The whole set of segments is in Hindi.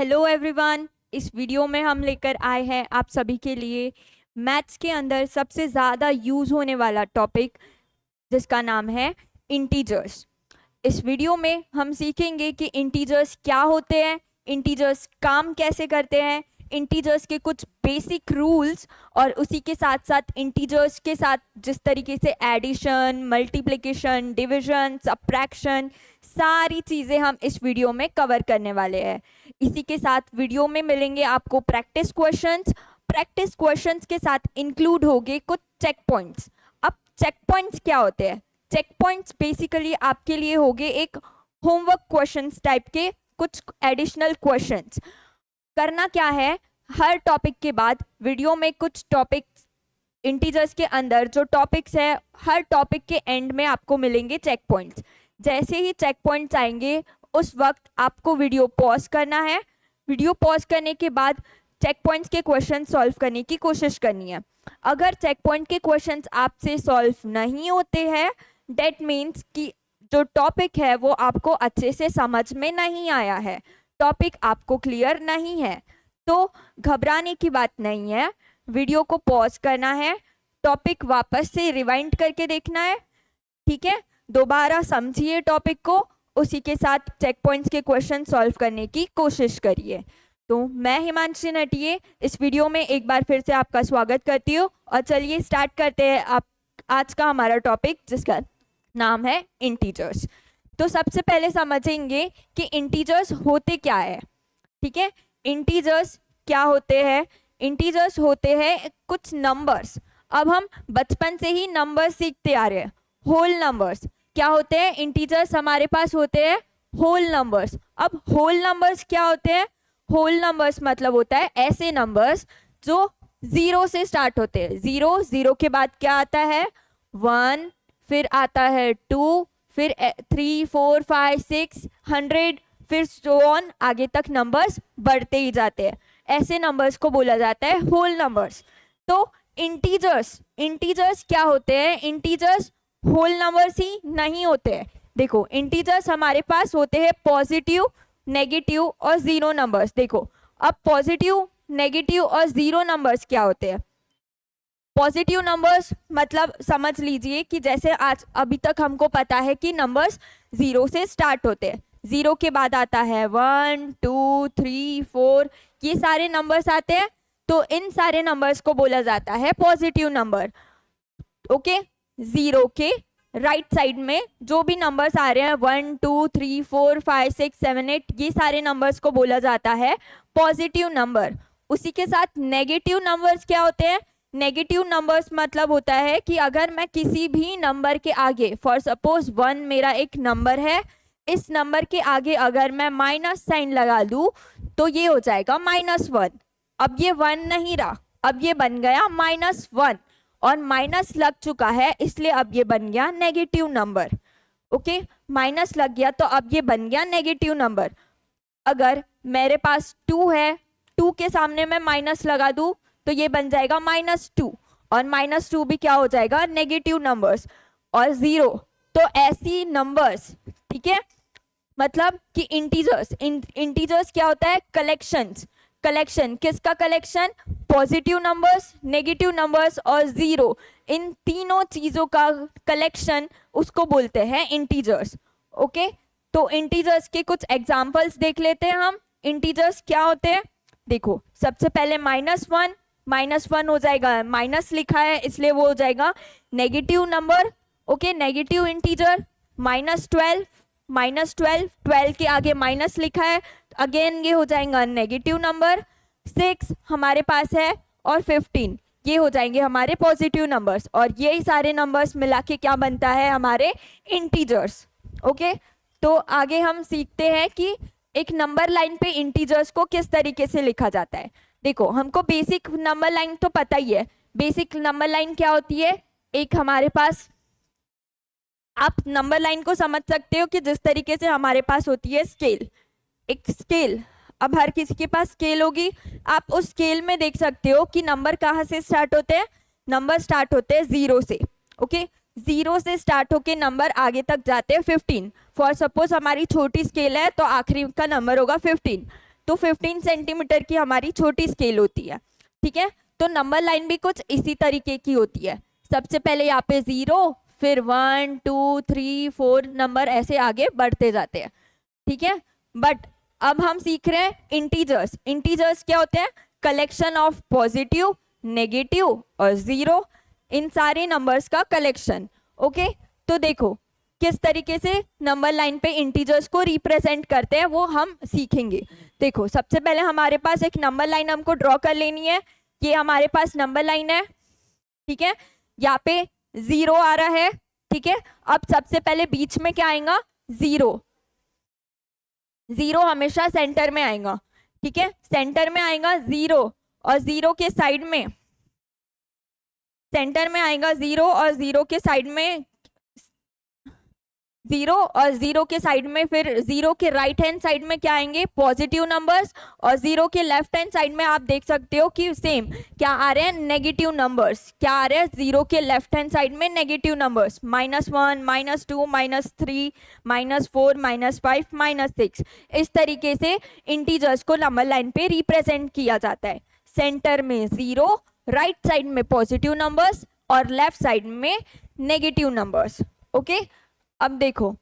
Hello everyone. इस वीडियो में हम लेकर आए हैं आप सभी के लिए मैथ्स के अंदर सबसे ज़्यादा यूज़ होने वाला टॉपिक जिसका नाम है इंटीजर्स। इस वीडियो में हम सीखेंगे कि इंटीजर्स क्या होते हैं, इंटीजर्स काम कैसे करते हैं, इंटीजर्स के कुछ बेसिक रूल्स और उसी के साथ साथ इंटीजर्स के साथ जिस तरीके से एडिशन, मल्टीप्लिकेशन, डिवीजन, सब्ट्रैक्शन, सारी चीज़ें हम इस वीडियो में कवर करने वाले हैं। इसी के साथ वीडियो में मिलेंगे आपको प्रैक्टिस क्वेश्चंस के साथ इंक्लूड होंगे कुछ चेक पॉइंट्स। अब चेक पॉइंट्स क्या होते हैं? चेक पॉइंट्स बेसिकली आपके लिए होंगे एक होमवर्क क्वेश्चंस टाइप के कुछ एडिशनल क्वेश्चंस। करना क्या है, हर टॉपिक के बाद वीडियो में कुछ टॉपिक्स इंटीजर्स के अंदर जो टॉपिक्स है, हर टॉपिक के एंड में आपको मिलेंगे चेक पॉइंट्स। जैसे ही चेक पॉइंट्स आएंगे उस वक्त आपको वीडियो पॉज करना है। वीडियो पॉज करने के बाद चेक पॉइंट्स के क्वेश्चन सॉल्व करने की कोशिश करनी है। अगर चेक पॉइंट के क्वेश्चंस आपसे सॉल्व नहीं होते हैं, डेट मीन्स कि जो टॉपिक है वो आपको अच्छे से समझ में नहीं आया है, टॉपिक आपको क्लियर नहीं है। तो घबराने की बात नहीं है, वीडियो को पॉज करना है, टॉपिक वापस से रिवाइंड करके देखना है, ठीक है। दोबारा समझिए टॉपिक को, उसी के साथ चेक पॉइंट्स के क्वेश्चन सॉल्व करने की कोशिश करिए। तो मैं हिमांशी नटिये इस वीडियो में एक बार फिर से आपका स्वागत करती हूँ और चलिए स्टार्ट करते हैं आप आज का हमारा टॉपिक जिसका नाम है इंटीजर्स। तो सबसे पहले समझेंगे कि इंटीजर्स होते क्या है, ठीक है। इंटीजर्स क्या होते हैं? इंटीजर्स होते हैं कुछ नंबर्स। अब हम बचपन से ही नंबर्स सीखते आ रहे हैं। होल नंबर्स क्या होते हैं? इंटीजर्स हमारे पास होते हैं होल नंबर्स। अब होल नंबर्स क्या होते हैं? होल नंबर्स मतलब होता है ऐसे नंबर्स जो जीरो से स्टार्ट होते हैं। जीरो के बाद क्या आता है? 1, फिर आता है 2, फिर 3, 4, 5, 6, 100, फिर सो ऑन, आगे तक नंबर्स बढ़ते ही जाते हैं। ऐसे नंबर्स को बोला जाता है होल नंबर्स। तो इंटीजर्स क्या होते हैं? इंटीजर्स होल नंबर्स ही नहीं होते हैं। देखो, इंटीजर्स हमारे पास होते हैं पॉजिटिव, नेगेटिव और जीरो नंबर्स। देखो, अब पॉजिटिव, नेगेटिव और जीरो नंबर्स क्या होते हैं? पॉजिटिव नंबर्स मतलब समझ लीजिए कि जैसे आज अभी तक हमको पता है कि नंबर्स जीरो से स्टार्ट होते हैं। जीरो के बाद आता है 1, 2, 3, 4, ये सारे नंबर्स आते हैं। तो इन सारे नंबर्स को बोला जाता है पॉजिटिव नंबर। ओके, जीरो के राइट साइड में जो भी नंबर्स आ रहे हैं 1, 2, 3, 4, 5, 6, 7, 8, ये सारे नंबर्स को बोला जाता है पॉजिटिव नंबर। उसी के साथ नेगेटिव नंबर्स क्या होते हैं? नेगेटिव नंबर्स मतलब होता है कि अगर मैं किसी भी नंबर के आगे, फॉर सपोज 1 मेरा एक नंबर है, इस नंबर के आगे अगर मैं माइनस साइन लगा दूं तो ये हो जाएगा -1। अब ये 1 नहीं रहा, अब ये बन गया -1 और माइनस लग चुका है इसलिए अब ये बन गया नेगेटिव नंबर। ओके, माइनस लग गया तो अब ये बन गया नेगेटिव नंबर। अगर मेरे पास 2 है, 2 के सामने मैं माइनस लगा दूं तो ये बन जाएगा -2 और -2 भी क्या हो जाएगा? Negative numbers. और 0, तो ऐसी नंबर्स, ठीक है। मतलब कि इंटीजर्स क्या होता है? कलेक्शन किसका collection? Positive numbers, negative numbers और जीरो, इन तीनों चीजों का कलेक्शन उसको बोलते हैं इंटीजर्स। ओके, तो इंटीजर्स के कुछ एग्जांपल्स देख लेते हैं हम। इंटीजर्स क्या होते हैं? देखो, सबसे पहले -1 हो जाएगा, माइनस लिखा है इसलिए वो हो जाएगा negative number. Okay, negative integer. -12 के आगे माइनस लिखा है, अगेन ये हो जाएगा नेगेटिव नंबर। 6 हमारे पास है और 15 ये हो जाएंगे हमारे पॉजिटिव नंबर्स। और यही सारे नंबर्स मिला के क्या बनता है? हमारे इंटीजर्स। ओके, तो आगे हम सीखते हैं कि एक नंबर लाइन पे इंटीजर्स को किस तरीके से लिखा जाता है। देखो, हमको बेसिक नंबर लाइन तो पता ही है। बेसिक नंबर लाइन क्या होती है? एक हमारे पास, आप नंबर लाइन को समझ सकते हो कि जिस तरीके से हमारे पास होती है स्केल, एक स्केल। अब हर किसी के पास स्केल होगी, आप उस स्केल में देख सकते हो कि नंबर कहाँ से स्टार्ट होते हैं? नंबर स्टार्ट होते हैं 0 से। ओके, 0 से स्टार्ट होके नंबर आगे तक जाते हैं 15। फॉर सपोज हमारी छोटी स्केल है तो आखिरी का नंबर होगा 15। तो 15 सेंटीमीटर की हमारी छोटी स्केल होती है, ठीक है। तो नंबर लाइन भी कुछ इसी तरीके की होती है। सबसे पहले यहाँ पे 0, फिर 1 2 3 4 नंबर ऐसे आगे बढ़ते जाते हैं, ठीक है। बट अब हम सीख रहे हैं इंटीजर्स। इंटीजर्स क्या होते हैं? कलेक्शन ऑफ पॉजिटिव, नेगेटिव और जीरो, इन सारे नंबर्स का कलेक्शन। ओके, तो देखो किस तरीके से नंबर लाइन पे इंटीजर्स को रिप्रेजेंट करते हैं वो हम सीखेंगे। देखो सबसे पहले हमारे पास एक नंबर लाइन हमको ड्रॉ कर लेनी है। ये हमारे पास नंबर लाइन है, ठीक है। यहाँ पे 0 आ रहा है, ठीक है। अब सबसे पहले बीच में क्या आएगा? 0। 0 हमेशा सेंटर में आएगा, ठीक है। सेंटर में आएगा 0 और 0 के साइड में, सेंटर में आएगा 0 और 0 के साइड में 0 और 0 के साइड में, फिर 0 के राइट हैंड साइड में क्या आएंगे? Positive numbers. और 0 के लेफ्ट हैंड साइड में आप देख सकते हो कि सेम क्या आ रहे हैं? Negative numbers. क्या आ रहे हैं? 0 के लेफ्ट हैंड साइड में नेगेटिव नंबर्स, -1 -2 -3 -4 -5 -6। इस तरीके से इंटीजर्स को नंबर लाइन पे रिप्रेजेंट किया जाता है। सेंटर में 0, राइट साइड में पॉजिटिव नंबर्स और लेफ्ट साइड में नेगेटिव नंबर्स। ओके, अब देखो,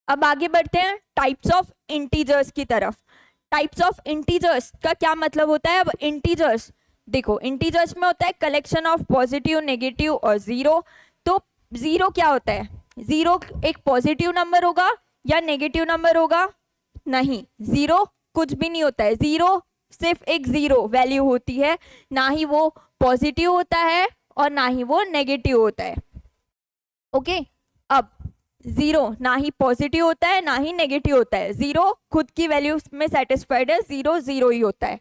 अब आगे बढ़ते हैं टाइप्स ऑफ इंटीजर्स की तरफ। टाइप्स ऑफ इंटीजर्स का क्या मतलब होता है? अब इंटीजर्स देखो, इंटीजर्स में होता है कलेक्शन ऑफ पॉजिटिव, नेगेटिव और जीरो। तो जीरो क्या होता है? जीरो एक पॉजिटिव नंबर होगा या नेगेटिव नंबर होगा? नहीं, जीरो कुछ भी नहीं होता है। जीरो सिर्फ एक जीरो वैल्यू होती है, ना ही वो पॉजिटिव होता है और ना ही वो नेगेटिव होता है। ओके, अब जीरो ना ही पॉजिटिव होता है ना ही नेगेटिव होता है। जीरो खुद की वैल्यू में सेटिस्फाइड है, जीरो जीरो ही होता है।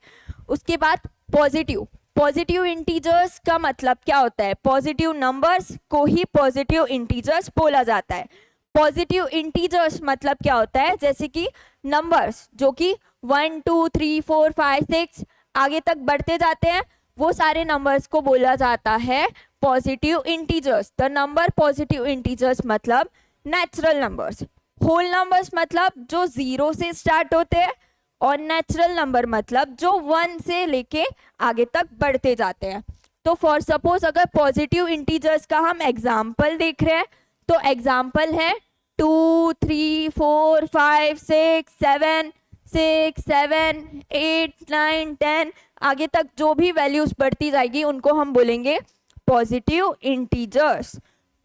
उसके बाद पॉजिटिव, पॉजिटिव इंटीजर्स का मतलब क्या होता है? पॉजिटिव नंबर्स को ही पॉजिटिव इंटीजर्स बोला जाता है। पॉजिटिव इंटीजर्स मतलब क्या होता है? जैसे कि नंबर्स जो कि 1 2 3 4 5 6 आगे तक बढ़ते जाते हैं, वो सारे नंबर्स को बोला जाता है positive integers. The number positive integers मतलब नेचुरल नंबर्स। होल नंबर्स मतलब जो 0 से स्टार्ट होते हैं, और नेचुरल नंबर मतलब जो 1 से लेके आगे तक बढ़ते जाते हैं। तो फॉर सपोज अगर पॉजिटिव इंटीजर्स का हम एग्जाम्पल देख रहे हैं, तो एग्जाम्पल है 2 3 4 5 6 7 6 7 8 9 10 आगे तक जो भी वैल्यूज बढ़ती जाएगी उनको हम बोलेंगे पॉजिटिव इंटीजर्स।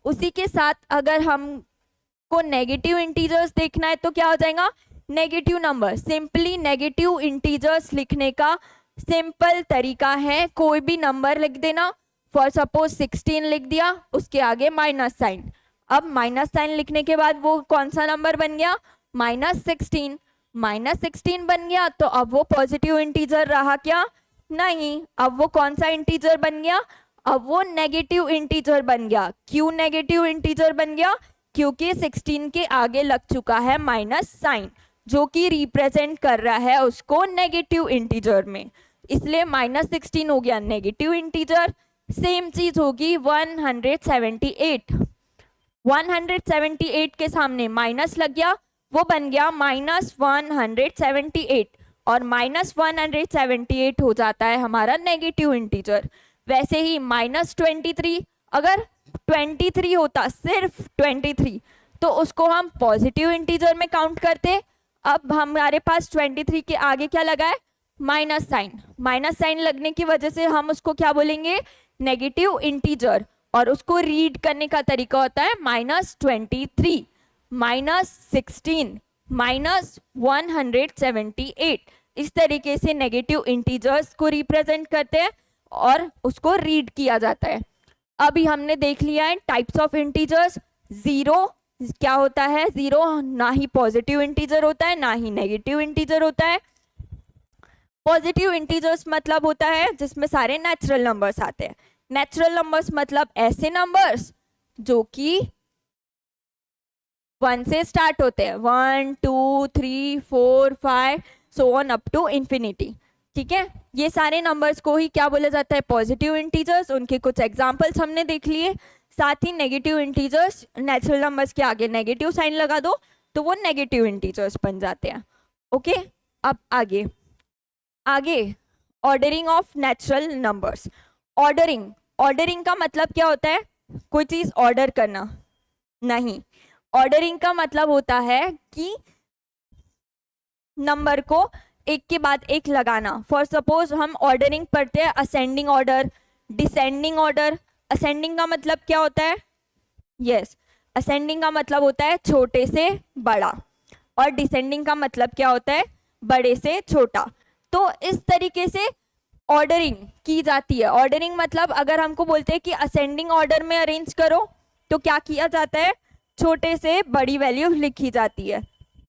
उसी के साथ अगर हमको नेगेटिव इंटीजर्स देखना है तो क्या हो जाएगा? Negative number. Simply negative integers लिखने का सिंपल तरीका है, कोई भी नंबर लिख देना। फॉर सपोज 16 लिख दिया, उसके आगे माइनस साइन। अब माइनस साइन लिखने के बाद वो कौन सा नंबर बन गया? -16। -16 बन गया, तो अब वो पॉजिटिव इंटीजर रहा क्या? नहीं। अब वो कौन सा इंटीजर बन गया? अब वो नेगेटिव इंटीजर बन गया। क्यों नेगेटिव इंटीजर बन गया? क्योंकि 16 के आगे लग चुका है माइनस साइन, जो कि रिप्रेजेंट कर रहा है उसको नेगेटिव इंटीजर में, इसलिए -16 हो गया नेगेटिव इंटीजर। सेम चीज होगी 178। 178 के सामने माइनस लग गया, वो बन गया -178, और -178 हो जाता है हमारा नेगेटिव इंटीजर। वैसे ही -23, अगर 23 होता, सिर्फ 23, तो उसको हम पॉजिटिव इंटीजर में काउंट करते। अब हमारे पास 23 के आगे क्या लगा है? Minus sign. माइनस साइन लगने की वजह से हम उसको क्या बोलेंगे? Negative integer. और उसको रीड करने का तरीका होता है -23, -16, -178। इस तरीके से नेगेटिव इंटीजर्स को रिप्रेजेंट करते हैं और उसको रीड किया जाता है। अभी हमने देख लिया है टाइप्स ऑफ इंटीजर्स। जीरो क्या होता है? जीरो ना ही पॉजिटिव इंटीजर होता है ना ही नेगेटिव इंटीजर होता है। पॉजिटिव इंटीजर्स मतलब होता है जिसमें सारे नेचुरल नंबर्स आते हैं। नेचुरल नंबर्स मतलब ऐसे नंबर्स जो कि 1 से स्टार्ट होते हैं, 1 2 3 4 5 so on up to infinity. ठीक है, ये सारे नंबर्स को ही क्या बोला जाता है? Positive integers. उनके कुछ एग्जांपल्स हमने देख लिए। साथ ही नेगेटिव इंटीजर्स, नेचुरल नंबर्स के आगे नेगेटिव साइन लगा दो तो वो नेगेटिव इंटीजर्स बन जाते हैं। ओके, अब आगे आगे ordering of natural numbers. Ordering, ordering का मतलब क्या होता है? कोई चीज ऑर्डर करना नहीं। ऑर्डरिंग का मतलब होता है कि नंबर को एक के बाद एक लगाना। फॉर सपोज हम ऑर्डरिंग पढ़ते हैं ascending order, descending order. Ascending का मतलब क्या होता है? यस, असेंडिंग का मतलब होता है छोटे से बड़ा, और डिसेंडिंग का मतलब क्या होता है? बड़े से छोटा। तो इस तरीके से ऑर्डरिंग की जाती है। ऑर्डरिंग मतलब अगर हमको बोलते हैं कि असेंडिंग ऑर्डर में अरेंज करो, तो क्या किया जाता है? छोटे से बड़ी वैल्यू लिखी जाती है।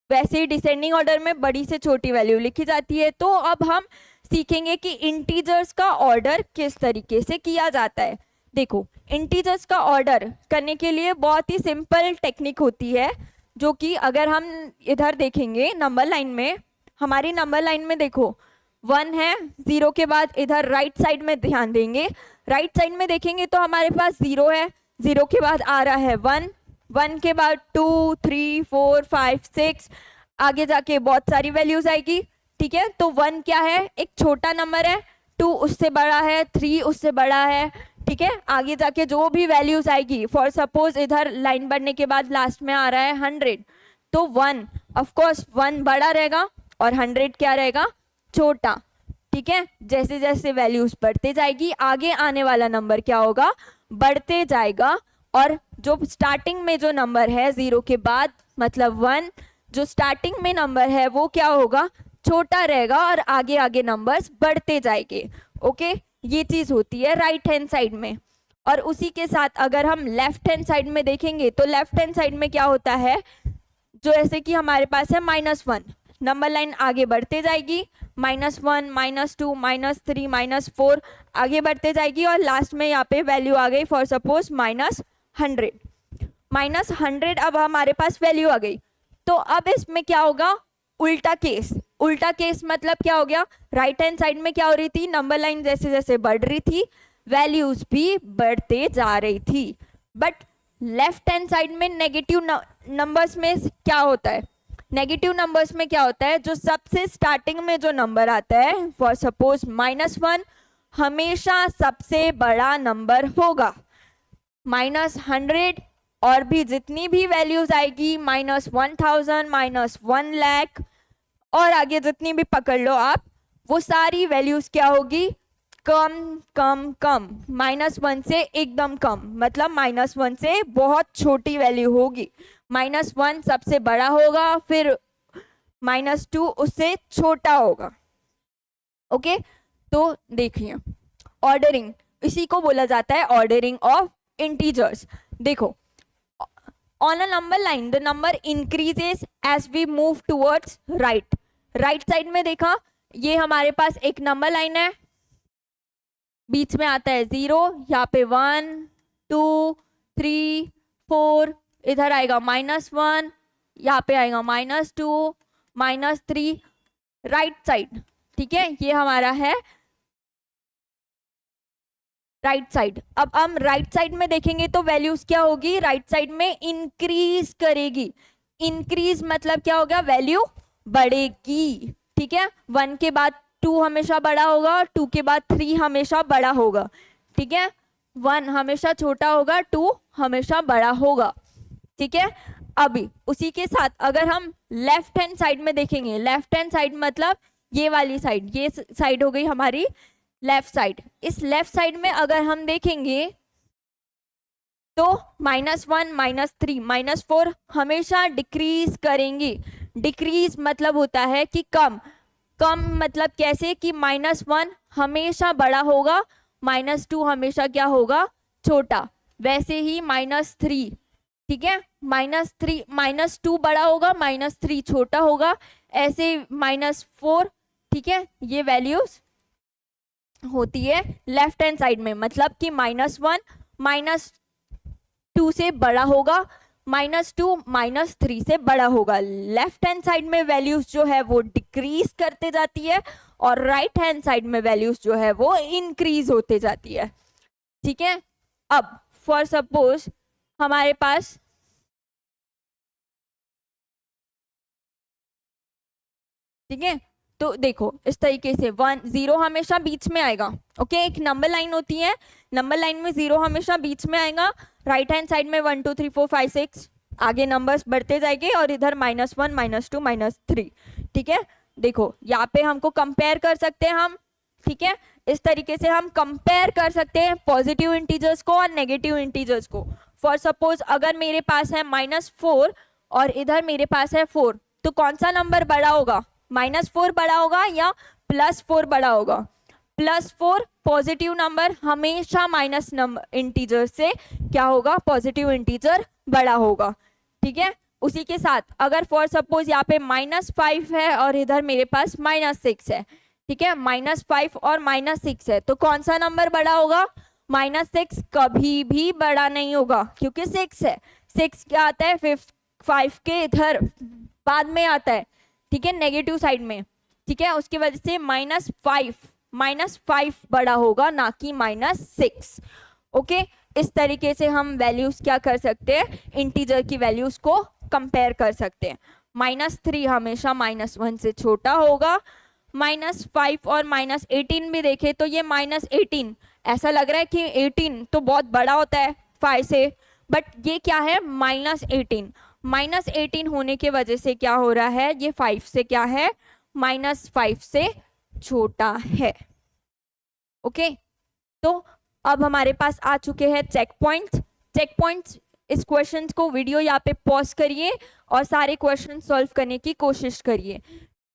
वैसे ही डिसेंडिंग ऑर्डर में बड़ी से छोटी वैल्यू लिखी जाती है। तो अब हम सीखेंगे कि इंटीजर्स का ऑर्डर किस तरीके से किया जाता है। देखो, इंटीजर्स का ऑर्डर करने के लिए बहुत ही सिंपल टेक्निक होती है, जो कि अगर हम इधर देखेंगे नंबर लाइन में, हमारी नंबर लाइन में देखो 1 है, 0 के बाद इधर राइट साइड में ध्यान देंगे, राइट साइड में देखेंगे तो हमारे पास 0 है, 0 के बाद आ रहा है 1, 1 के बाद 2, 3, 4, 5, 6, आगे जाके बहुत सारी वैल्यूज आएगी। ठीक है, तो 1 क्या है? एक छोटा नंबर है, 2 उससे बड़ा है, 3 उससे बड़ा है। ठीक है, आगे जाके जो भी वैल्यूज आएगी, फॉर सपोज इधर लाइन बढ़ने के बाद लास्ट में आ रहा है 100, तो 1 ऑफ कोर्स 1 बड़ा रहेगा और 100 क्या रहेगा? छोटा। ठीक है, जैसे जैसे वैल्यूज बढ़ते जाएगी, आगे आने वाला नंबर क्या होगा? बढ़ते जाएगा। और जो स्टार्टिंग में जो नंबर है 0 के बाद मतलब 1, जो स्टार्टिंग में नंबर है वो क्या होगा? छोटा रहेगा, और आगे आगे नंबर्स बढ़ते जाएंगे। ओके, ये चीज होती है राइट हैंड साइड में। और उसी के साथ अगर हम लेफ्ट हैंड साइड में देखेंगे, तो लेफ्ट हैंड साइड में क्या होता है? जो ऐसे कि हमारे पास है -1, नंबर लाइन आगे बढ़ते जाएगी, -1, -2, -3, -4 आगे बढ़ते जाएगी, और लास्ट में यहाँ पे वैल्यू आ गई फॉर सपोज -100। -100 अब हमारे पास वैल्यू आ गई। तो अब इसमें क्या होगा? उल्टा केस। उल्टा केस मतलब क्या हो गया? राइट हैंड साइड में क्या हो रही थी? नंबर लाइन जैसे जैसे बढ़ रही थी, वैल्यूज भी बढ़ते जा रही थी। बट लेफ्ट हैंड साइड में नेगेटिव नंबर्स में क्या होता है? नेगेटिव नंबर्स में क्या होता है? जो सबसे स्टार्टिंग में जो नंबर आता है, फॉर सपोज -1, हमेशा सबसे बड़ा नंबर होगा। -100 और भी जितनी भी वैल्यूज आएगी, -1000, -1 लाख, और आगे जितनी भी पकड़ लो आप, वो सारी वैल्यूज क्या होगी? कम कम कम। -1 से एकदम कम, मतलब -1 से बहुत छोटी वैल्यू होगी। -1 सबसे बड़ा होगा, फिर -2 उससे छोटा होगा। ओके, तो देखिए ऑर्डरिंग, इसी को बोला जाता है ऑर्डरिंग ऑफ इंटीजर्स। देखो, on a number line the number increases as we move towards right. Right side में देखा, ये हमारे पास एक नंबर लाइन है, बीच में आता है 0, यहाँ पे 1, 2, 3, 4, इधर आएगा -1, यहाँ पे आएगा -2, -3, राइट साइड। ठीक है, ये हमारा है राइट साइड। अब हम राइट साइड में देखेंगे तो वैल्यूज क्या होगी? राइट साइड में इंक्रीज करेगी। इंक्रीज मतलब क्या होगा? वैल्यू बढ़ेगी। ठीक है, 1 के बाद 2 हमेशा बड़ा होगा, 2 के बाद 3 हमेशा बड़ा होगा। ठीक है, 1 हमेशा छोटा होगा, 2 हमेशा बड़ा होगा। ठीक है, अभी उसी के साथ अगर हम लेफ्ट हैंड साइड में देखेंगे, लेफ्ट हैंड साइड मतलब ये वाली साइड, ये साइड हो गई हमारी लेफ्ट साइड। इस लेफ्ट साइड में अगर हम देखेंगे तो -1, -3, -4 हमेशा डिक्रीज करेंगी। डिक्रीज मतलब होता है कि कम। कम मतलब कैसे? कि -1 हमेशा बड़ा होगा, -2 हमेशा क्या होगा? छोटा। वैसे ही -3, ठीक है, -3, -2 बड़ा होगा, -3 छोटा होगा, ऐसे -4। ठीक है, ये वैल्यूज होती है लेफ्ट हैंड साइड में, मतलब कि -1 -2 से बड़ा होगा, -2 -3 से बड़ा होगा। लेफ्ट हैंड साइड में वैल्यूज जो है वो डिक्रीज करते जाती है, और राइट हैंड साइड में वैल्यूज जो है वो इंक्रीज होते जाती है। ठीक है, अब फॉर सपोज हमारे पास ठीक है। तो देखो इस तरीके से 1 0 हमेशा बीच में आएगा। ओके, एक नंबर लाइन होती है, नंबर लाइन में 0 हमेशा बीच में आएगा। राइट हैंड साइड में 1 2 3 4 5 6 आगे नंबर्स बढ़ते जाएंगे और इधर -1 -2 -3। ठीक है, देखो यहाँ पे हमको कंपेयर कर सकते हैं हम। ठीक है, इस तरीके से हम कंपेयर कर सकते हैं पॉजिटिव इंटीजर्स को और नेगेटिव इंटीजर्स को। फॉर सपोज अगर मेरे पास है -4 और इधर मेरे पास है 4, तो कौन सा नंबर बड़ा होगा? -4 बड़ा होगा या +4 बड़ा होगा? +4 पॉजिटिव नंबर हमेशा माइनस नंबर इंटीजर से क्या होगा? पॉजिटिव इंटीजर बड़ा होगा। ठीक है, उसी के साथ अगर फॉर सपोज यहाँ पे -5 है और इधर मेरे पास -6 है। ठीक है, -5 और -6 है, तो कौन सा नंबर बड़ा होगा? -6 कभी भी बड़ा नहीं होगा क्योंकि 6 है। 6 क्या आता है? 5 के इधर बाद में आता है। ठीक है, नेगेटिव साइड में। ठीक है, उसकी वजह से -5 बड़ा होगा ना कि -6। ओके, इस तरीके से हम वैल्यूज क्या कर सकते हैं? इंटीजर की वैल्यूज को कंपेयर कर सकते हैं। -3 हमेशा -1 से छोटा होगा। -5 और -18 भी देखे तो ये -18 ऐसा लग रहा है कि 18 तो बहुत बड़ा होता है 5 से, बट ये क्या है? -18। -18 होने के वजह से क्या हो रहा है? ये 5 से क्या है? -5 से छोटा है। ओके, तो अब हमारे पास आ चुके हैं चेक पॉइंट्स। इस क्वेश्चन को वीडियो यहाँ पे पॉज करिए और सारे क्वेश्चन सॉल्व करने की कोशिश करिए।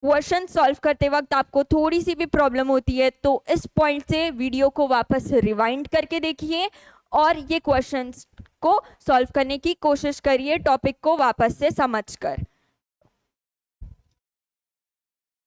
क्वेश्चन सॉल्व करते वक्त आपको थोड़ी सी भी प्रॉब्लम होती है तो इस पॉइंट से वीडियो को वापस रिवाइंड करके देखिए और ये क्वेश्चंस को सॉल्व करने की कोशिश करिए टॉपिक को वापस से समझकर।